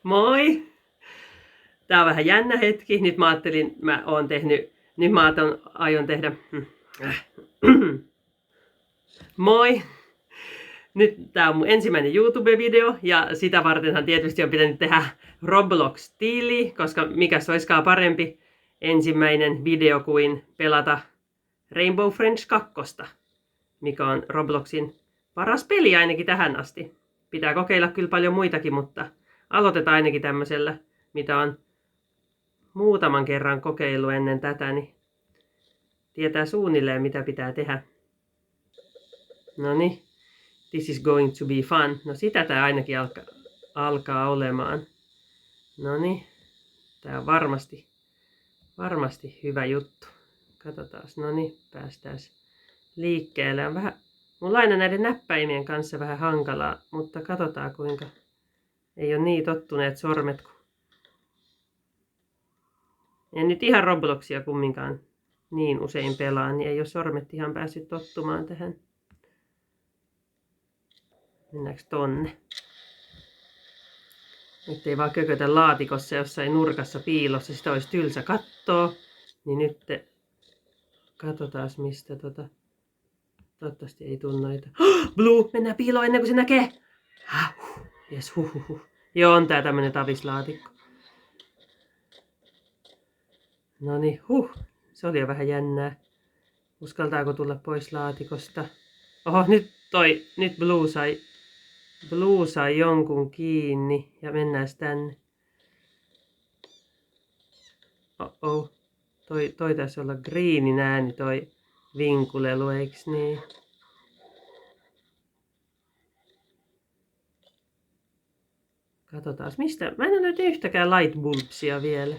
Moi! Tää on vähän jännä hetki. Nyt mä ajattelin, aion tehdä... Moi! Nyt tää on mun ensimmäinen YouTube-video ja sitä vartenhan tietysti on pitänyt tehdä Roblox-tili, koska mikäs oiskaan parempi ensimmäinen video kuin pelata Rainbow Friends 2, mikä on Robloxin paras peli ainakin tähän asti. Pitää kokeilla kyllä paljon muitakin, mutta aloitetaan ainakin tämmöisellä, mitä on muutaman kerran kokeillut ennen tätä, niin tietää suunnilleen mitä pitää tehdä. Noniin, this is going to be fun. No sitä tää ainakin alkaa olemaan. Noniin, tää on varmasti hyvä juttu. Katsotaan, noniin, päästään liikkeelle. On mulla aina näiden näppäimien kanssa vähän hankalaa, mutta katsotaan kuinka. Ei ole niin tottuneet sormet, kun en nyt ihan Robloxia kumminkaan niin usein pelaa, niin ei ole sormet ihan päässyt tottumaan tähän. Mennäänkö tonne? Nyt ei vaan kökötä laatikossa jossain nurkassa piilossa, sitä olisi tylsä kattoo. Niin nyt katsotaan mistä toivottavasti ei tule noita. Blue, mennään piiloon ennen kuin se näkee. Jes, Joo, on tää tämmönen tavislaatikko. Noniin, se oli jo vähän jännää. Uskaltaako tulla pois laatikosta? Oho, nyt Blue sai jonkun kiinni ja mennään tänne. Toi taisi olla greenin ääni toi vinkulelu, eiks niin? Katsotaan, mistä? Mä en ole löytänyt yhtäkään lightbulbsia vielä.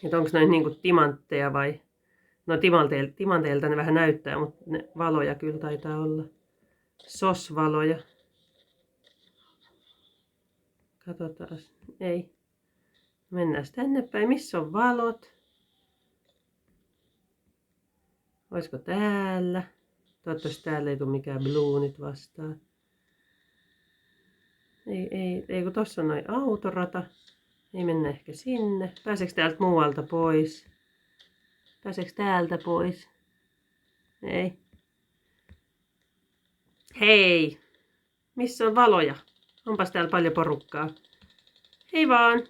Että onko noin niinku timantteja vai? No timanteilta ne vähän näyttää, mutta ne valoja kyllä taitaa olla. SOS-valoja. Katsotaan. Ei. Mennään tänne päin. Missä on valot? Olisiko täällä? Toivottavasti täällä ei tule mikään Blue nyt vastaan. Ei kun tossa on noin autorata. Ei mennä ehkä sinne. Pääseekö täältä muualta pois? Pääseekö täältä pois? Ei. Hei! Missä on valoja? Onpas täällä paljon porukkaa. Hei vaan!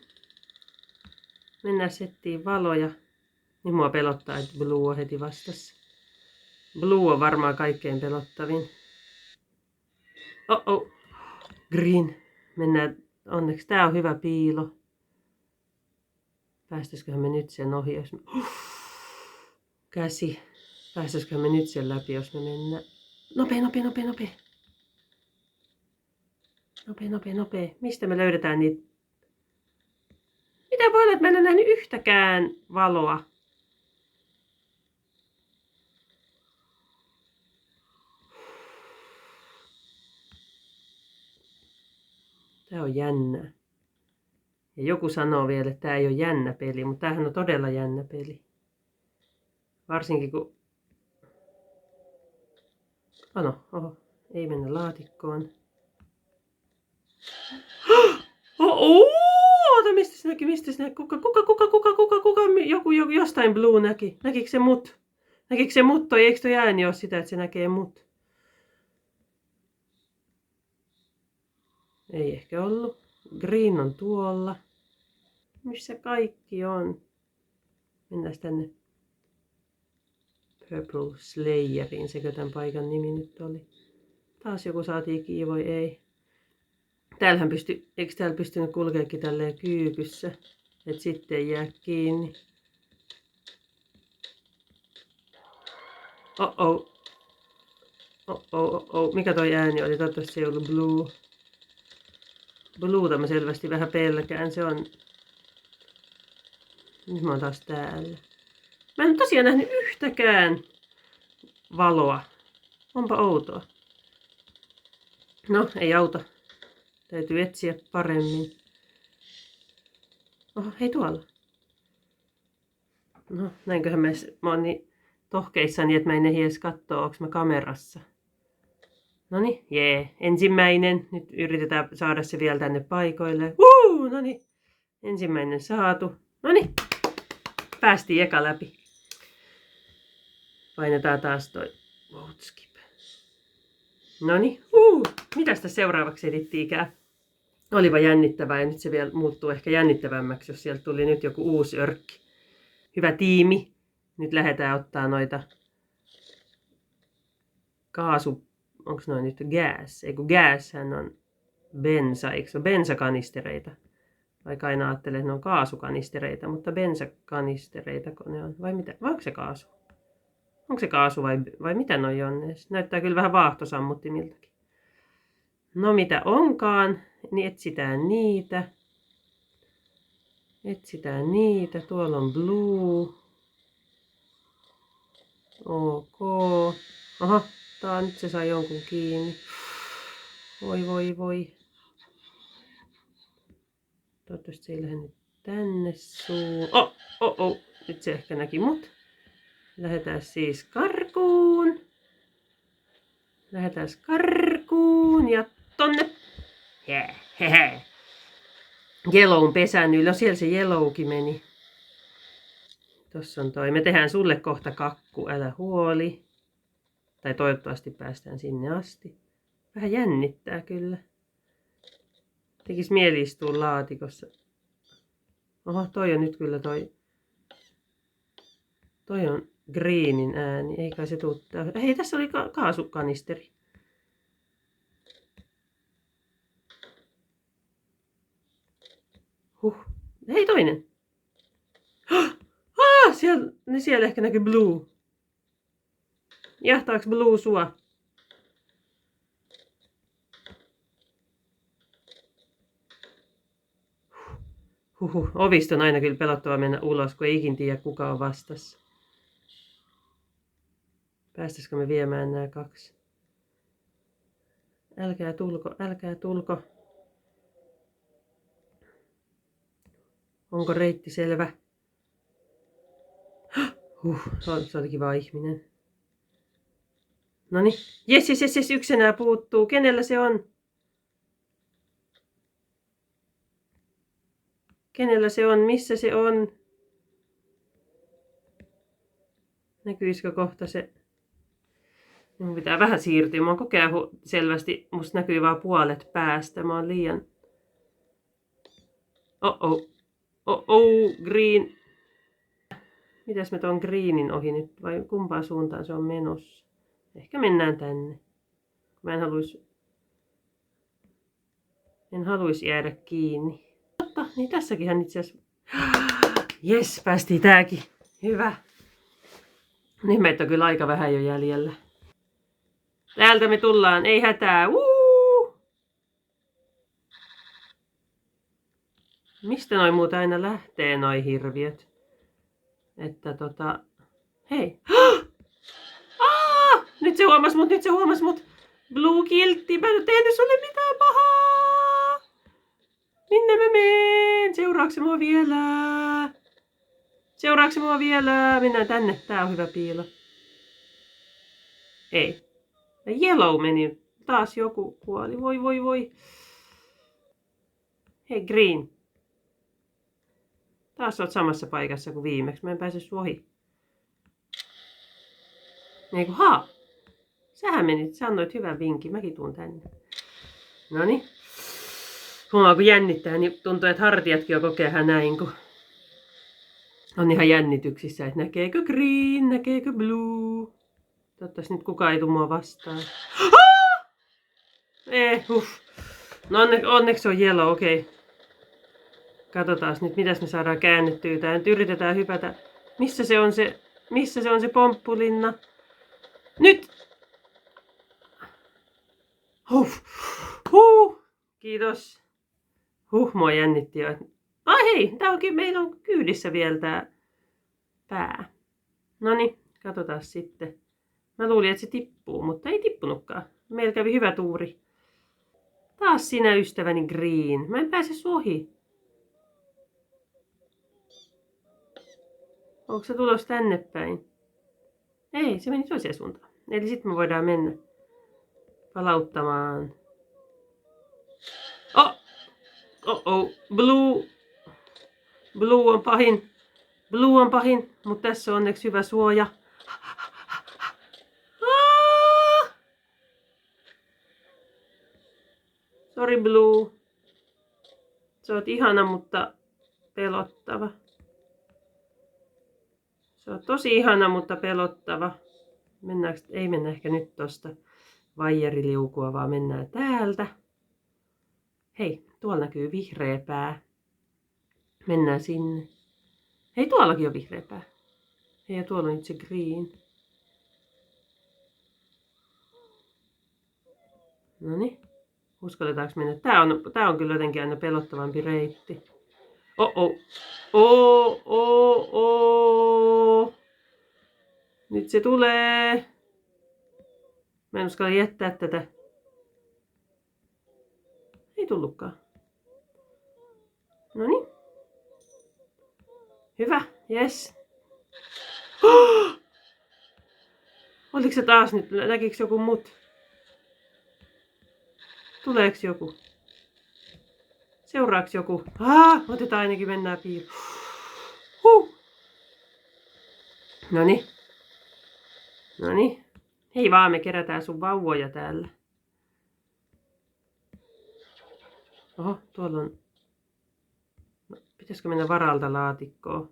Mennään settiin valoja. Nyt mua pelottaa, että Blue on heti vastassa. Blue on varmaan kaikkein pelottavin. Green. Mennään. Onneksi tää on hyvä piilo. Päästäisiköhän me nyt sen ohi, jos me... Käsi. Päästäisiköhän me nyt sen läpi, jos me mennään. Nopea. Mistä me löydetään niitä? Mitä voi olla, että mä en ole nähnyt yhtäkään valoa? Tää on jännää. Ja joku sanoo vielä, että tää ei ole jännä peli, mutta tämähän on todella jännä peli. Varsinkin kun... ei mennä laatikkoon. Mistä se näki? Kuka? Joku jostain Blue näki. Näkikö se mut? Eikö toi ääni ole sitä, että se näkee mut? Ei ehkä ollut. Green on tuolla. Missä kaikki on? Mennään tänne Purple Slayeriin. Sekö tämän paikan nimi nyt oli? Taas joku saatiin kiinni, ei. Eikö täällä pystynyt kulkeekin tälleen kyykyssä? Et sitten ei jää kiinni. Mikä toi ääni oli? Toivottavasti se ei ollut Blue. Bluuta mä selvästi vähän pelkään. Se on... Nyt mä oon taas täällä. Mä en tosiaan nähnyt yhtäkään valoa. Onpa outoa. No, ei auta. Täytyy etsiä paremmin. Hei tuolla. No, näinköhän mä oon niin tohkeissani, että mä en ehdi edes kattoo, onks mä kamerassa. Noniin, jee. Ensimmäinen. Nyt yritetään saada se vielä tänne paikoille. Noniin. Ensimmäinen saatu. Noniin. Päästiin eka läpi. Painetaan taas toi vote skip. Noniin. Mitäs tässä seuraavaksi edittiikään? Olipa jännittävää ja nyt se vielä muuttuu ehkä jännittävämmäksi, jos sieltä tuli nyt joku uusi örkki. Hyvä tiimi. Nyt lähdetään ottaa noita onks noin nyt gas? Ei kun gashän on bensa, eikö se ole bensakanistereita? Vaikka aina ajattelen, että ne on kaasukanistereita, mutta bensakanistereita kun ne on. Vai mitä? Vai onko se kaasu? Onko se kaasu vai mitä noi on? Näyttää kyllä vähän vaahtosammuttimiltakin. No mitä onkaan, niin etsitään niitä. Etsitään niitä. Tuolla on blue. Ok. Aha, nyt se sai jonkun kiinni. Voi. Toivottavasti se ei lähde nyt tänne suun. Nyt se ehkä näki mut. Lähdetään siis karkuun. Ja tonne. Hehehe. Yellown pesän yli. No siellä se yellowkin meni. Tossa on toi. Me tehdään sulle kohta kakku, älä huoli. Tai toivottavasti päästään sinne asti. Vähän jännittää kyllä. Tekis mieli istua laatikossa. Oho, toi on nyt kyllä toi on greenin ääni. Ei kai se tuu. Hei, tässä oli kaasukanisteri. Hei, toinen. Siellä ehkä näkyy blue. Jahtaaks blue sua? Ovista on aina kyllä pelottava mennä ulos, kun ei ikin tiedä kuka on vastassa. Päästäisikö me viemään nämä 2? Älkää tulko. Onko reitti selvä? Se oli kiva ihminen. Noniin. Jes, yksi enää puuttuu. Kenellä se on? Kenellä se on? Missä se on? Näkyisikö kohta se? Minun pitää vähän siirtyä. Mä oon koko ajan selvästi. Musta näkyy vaan puolet päästä. Mä oon liian... Green. Mitäs me ton greenin ohi nyt? Vai kumpaan suuntaan se on menossa? Ehkä mennään tänne. Mä en haluis jäädä kiinni. Totta, niin tässäkinhän itse asiassa... Jes, päästiin tääkin. Hyvä. Niin meitä on kyllä aika vähän jo jäljellä. Täältä me tullaan, ei hätää. Mistä noi muuta aina lähtee noi hirviöt? Että hei. Nyt se huomas mut. Blue kiltti, mä en oo tehnyt sulle mitään pahaa. Minne mä menen? Seuraaks se mua vielä? Mennään tänne, tää on hyvä piilo. Ei. Yellow meni. Taas joku kuoli. Voi. Hei, green. Taas oot samassa paikassa kuin viimeksi. Mä en pääse sun ohi. Eiku, sähän menit. Sä annoit hyvän vinkin. Mäkin tuun tänne. Noniin. Huomaa kun jännittää, niin tuntuu, että hartiatkin on kokea näin, kun on ihan jännityksissä, että näkeekö green, näkeekö blue. Toivottavasti nyt kukaan ei tule mua vastaan. No onneksi on yellow, okei. Katsotaan nyt, mitäs me saadaan käännettyä. Tää nyt yritetään hypätä. Missä se on se pomppulinna? Nyt! Kiitos. Mua jännitti jo. Hei, meillä on kyydissä vielä tää pää. Noniin, katsotaan sitten. Mä luulin, että se tippuu, mutta ei tippunutkaan. Meillä kävi hyvä tuuri. Taas sinä ystäväni green. Mä en pääse sun ohi. Onko se tulos tänne päin? Ei, se meni toiseen suuntaan. Eli sitten me voidaan mennä palauttamaan. Oh, Blue on pahin. Blue on pahin, mutta tässä on onneksi hyvä suoja. Sorry Blue. Sä oot ihana, mutta pelottava. Se on tosi ihana, mutta pelottava. Ei mennä ehkä nyt tosta vaijeriliukua, vaan mennään täältä. Hei, tuolla näkyy vihreä pää. Mennään sinne. Hei, tuollakin on vihreä pää. Hei, ja tuolla on nyt se green. Noniin. Uskalletaanko mennä? Tää on kyllä jotenkin aina pelottavampi reitti. Nyt se tulee. Mä en uskalla jättää tätä. Ei tullutkaan. Noniin. Hyvä, yes. Oliko se taas nyt? Näkikö joku mut? Tuleeks joku? Seuraaks joku? Otetaan ainakin, mennään piiloon. Noniin. Hei vaan, me kerätään sun vauvoja täällä. Oho, tuolla on... No, pitäisikö mennä varalta laatikkoon?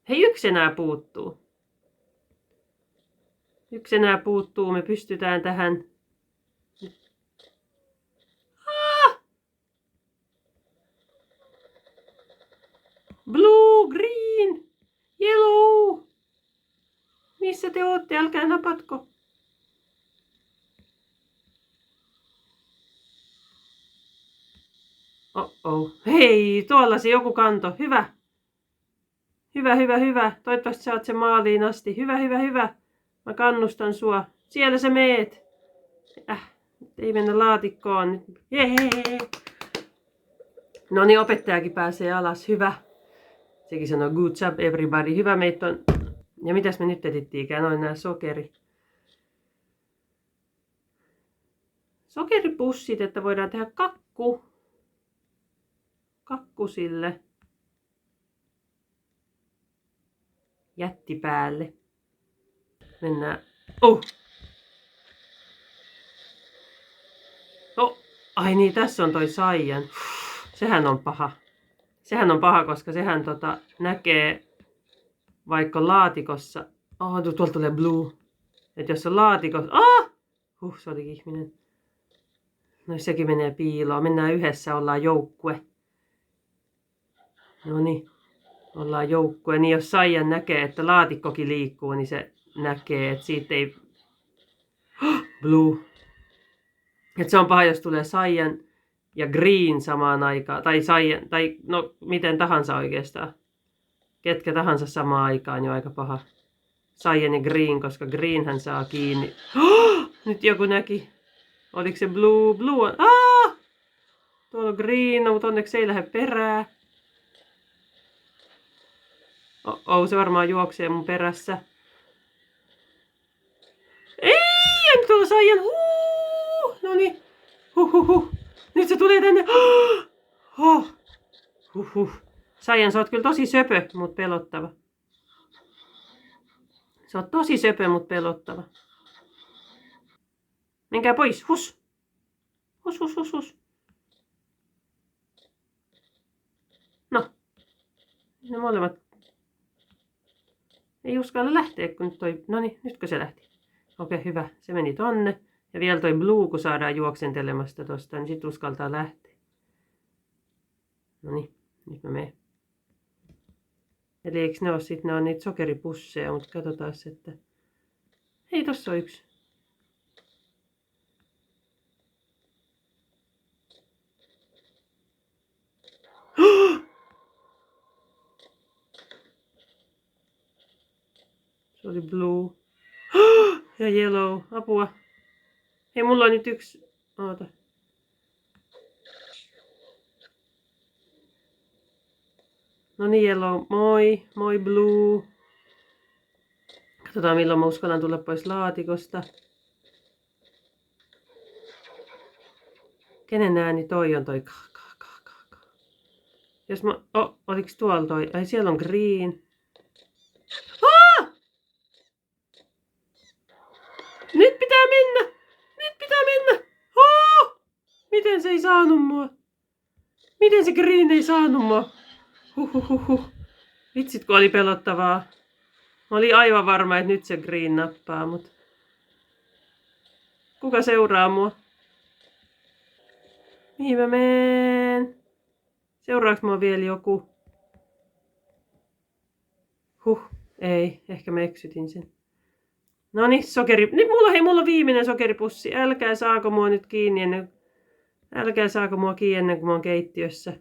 Hei, yksi enää puuttuu. Me pystytään tähän. Blue, green, yellow. Missä te ootte? Älkää napatko. Hei, tuolla se joku kanto. Hyvä. Hyvä. Toivottavasti saat sen maaliin asti. Hyvä. Mä kannustan sua. Siellä sä meet. Ei mennä laatikkoon nyt. Jee. No niin, opettajakin pääsee alas. Hyvä. Sekin sanoo good job everybody. Hyvä, meitä on... Ja mitäs me nyt etittiinkään? Noin nää sokeripussit, että voidaan tehdä kakku sille jättipäälle. Mennään. Ai niin, tässä on toi saijan. Sehän on paha, koska sehän näkee vaikka laatikossa. Tuolta tulee blue. Että jos on laatikossa... se oli ihminen. No sekin menee piiloon. Mennään yhdessä, ollaan joukkue. Noniin. Ollaan joukkue. Niin jos saijan näkee, että laatikkokin liikkuu, niin se näkee, että siitä ei... Blue. Että se on paha, jos tulee saijan ja green samaan aikaan. Tai saijan, tai no miten tahansa oikeastaan. Ketkä tahansa samaan aikaan, niin on aika paha. Saijan ja green, koska green hän saa kiinni. Nyt joku näki. Oliko se blue? Blue on... Tuolla on green, mutta onneksi ei lähde perään. Se varmaan juoksee mun perässä. Ei, nyt tuolla saijan. Noniin. Nyt se tulee tänne. Saijan, sä oot kyllä tosi söpö, mut pelottava. Sä oot tosi söpö, mut pelottava. Menkää pois, hus. No. Ne molemmat. Ei uskalla lähteä, kun nyt toi... Noniin, nytkö se lähti? Okei, hyvä. Se meni tonne. Ja vielä toi blue, kun saadaan juoksentelemasta tosta, niin sit uskaltaa lähteä. Noniin, nyt mä menen. Eli eikö ne oo sit, ne on niitä sokeripusseja, mutta katsotaan se, että... Hei, tossa on yksi. Se oli blue. Ja yellow. Apua. Hei, mulla on nyt yksi... Oota. No niin, yellow. Moi blue. Katsotaan milloin mä uskallan tulla pois laatikosta. Kenen ääni toi on toi? Jos mä... oliks tuolla toi? Ai siellä on green. Nyt pitää mennä! Nyt pitää mennä! Miten se ei saanut mua? Miten se green ei saanut mua? Huhhuhuhuh. Vitsit kun oli pelottavaa. Mä olin aivan varma, että nyt se green nappaa, mut... Kuka seuraa mua? Mihin mä meen? Seuraaks mua vielä joku? Ei. Ehkä mä eksytin sen. Noniin, sokeri. Nyt mulla on viimeinen sokeripussi. Älkää saako mua nyt kiinni ennen... kuin mä oon keittiössä.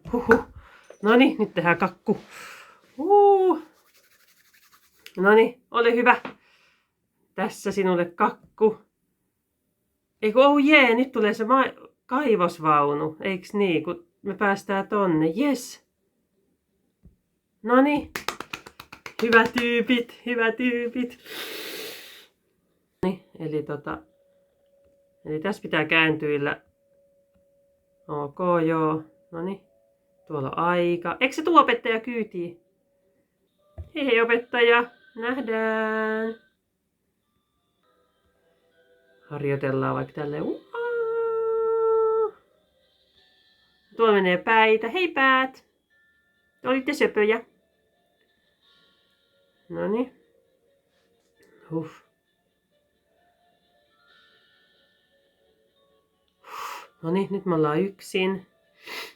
Noniin, nyt tehdään kakku. Noniin, ole hyvä. Tässä sinulle kakku. Eiku, nyt tulee se kaivosvaunu. Eiks niin, kun me päästään tonne. Yes. Noniin. Hyvä tyypit. Eli tässä pitää kääntyillä. Ok, joo. Noniin. Tuolla on aika. Eikö se tuo opettaja kyytiin? Hei opettaja. Nähdään. Harjoitellaan vaikka tälleen. Tuolla menee päitä. Hei päät. Olitte söpöjä. Noniin. Noniin, nyt me ollaan yksin.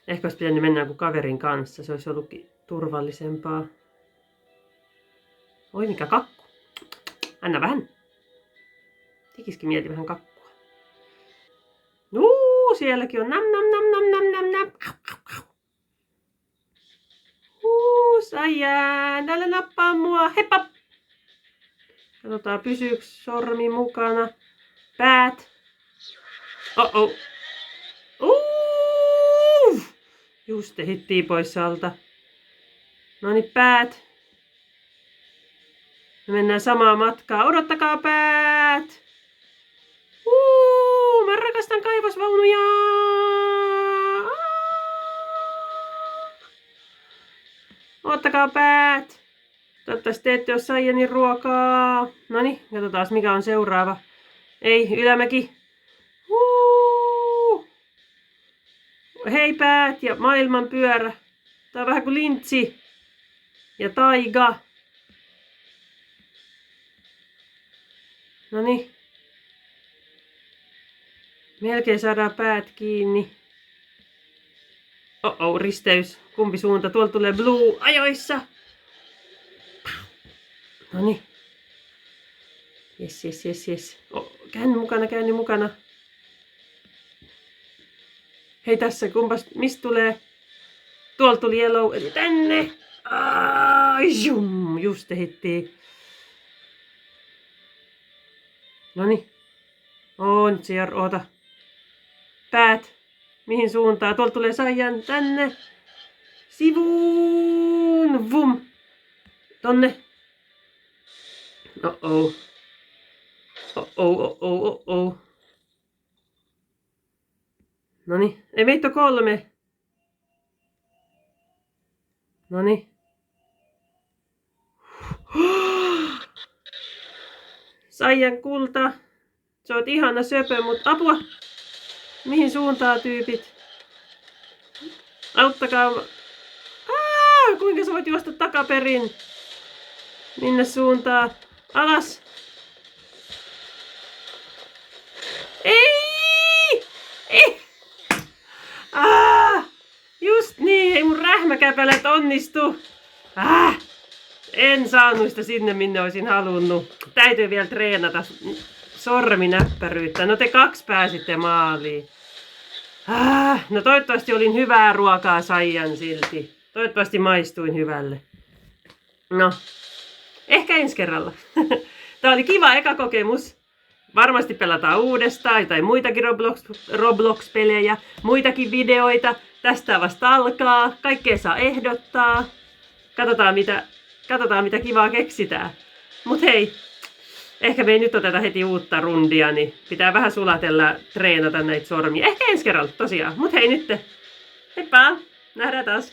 Ehkä olisi pitänyt mennä joku kaverin kanssa. Se olisi ollutkin turvallisempaa. Oi mikä kakku. Anna vähän. Tekisikin mieti vähän kakkua. Sielläkin on nam. Saijään, älä nappaa mua. Heippa! Katsotaan pysyykö sormi mukana. Päät. Just hittii pois alta. Noniin päät. Me mennään samaa matkaa. Odottakaa päät! Mä rakastan kaivosvaunuja! Ottakaa päät! Toivottavasti te ette ole Saijanin ruokaa. Noniin, katsotaan mikä on seuraava. Ei, ylämäki. Hei päät ja maailmanpyörä. Tää on vähän kuin lintsi. Ja taiga. Noniin. Melkein saadaan päät kiinni. Risteys. Kumpi suunta? Tuolta tulee blue ajoissa. Noniin. Yes. Käänny mukana. Hei tässä, mistä tulee? Tuolta tuli yellow, eli tänne. Just hittii. Noniin. Nyt se oota. Päät. Mihin suuntaan? Tuolta tulee Saijan tänne. Sivuun. Vum. Tonne. Noniin. Ei meitä on 3. Noniin. Saijan kulta. Sä oot ihana söpö, mut apua. Mihin suuntaan tyypit? Auttakaa. Kuinka sä voit juosta takaperin? Minne suuntaan? Alas. Ei! Just niin, ei mun rähmäkäpälet onnistu. En saanut sitä sinne, minne olisin halunnut. Täytyy vielä treenata sorminäppäryyttä. No te 2 pääsitte maaliin. No toivottavasti olin hyvää ruokaa Saijan silti. Toivottavasti maistuin hyvälle. No, ehkä ensi kerralla. Tää oli kiva eka kokemus. Varmasti pelataan uudestaan tai muitakin Roblox-pelejä, muitakin videoita. Tästä vasta alkaa. Kaikkea saa ehdottaa. Katsotaan mitä kivaa keksitään. Mut hei, ehkä me ei nyt oteta heti uutta rundia, niin pitää vähän sulatella, treenata näitä sormia. Ehkä ensi kerralla tosiaan. Mut hei nyt, heippa! Nähdään taas!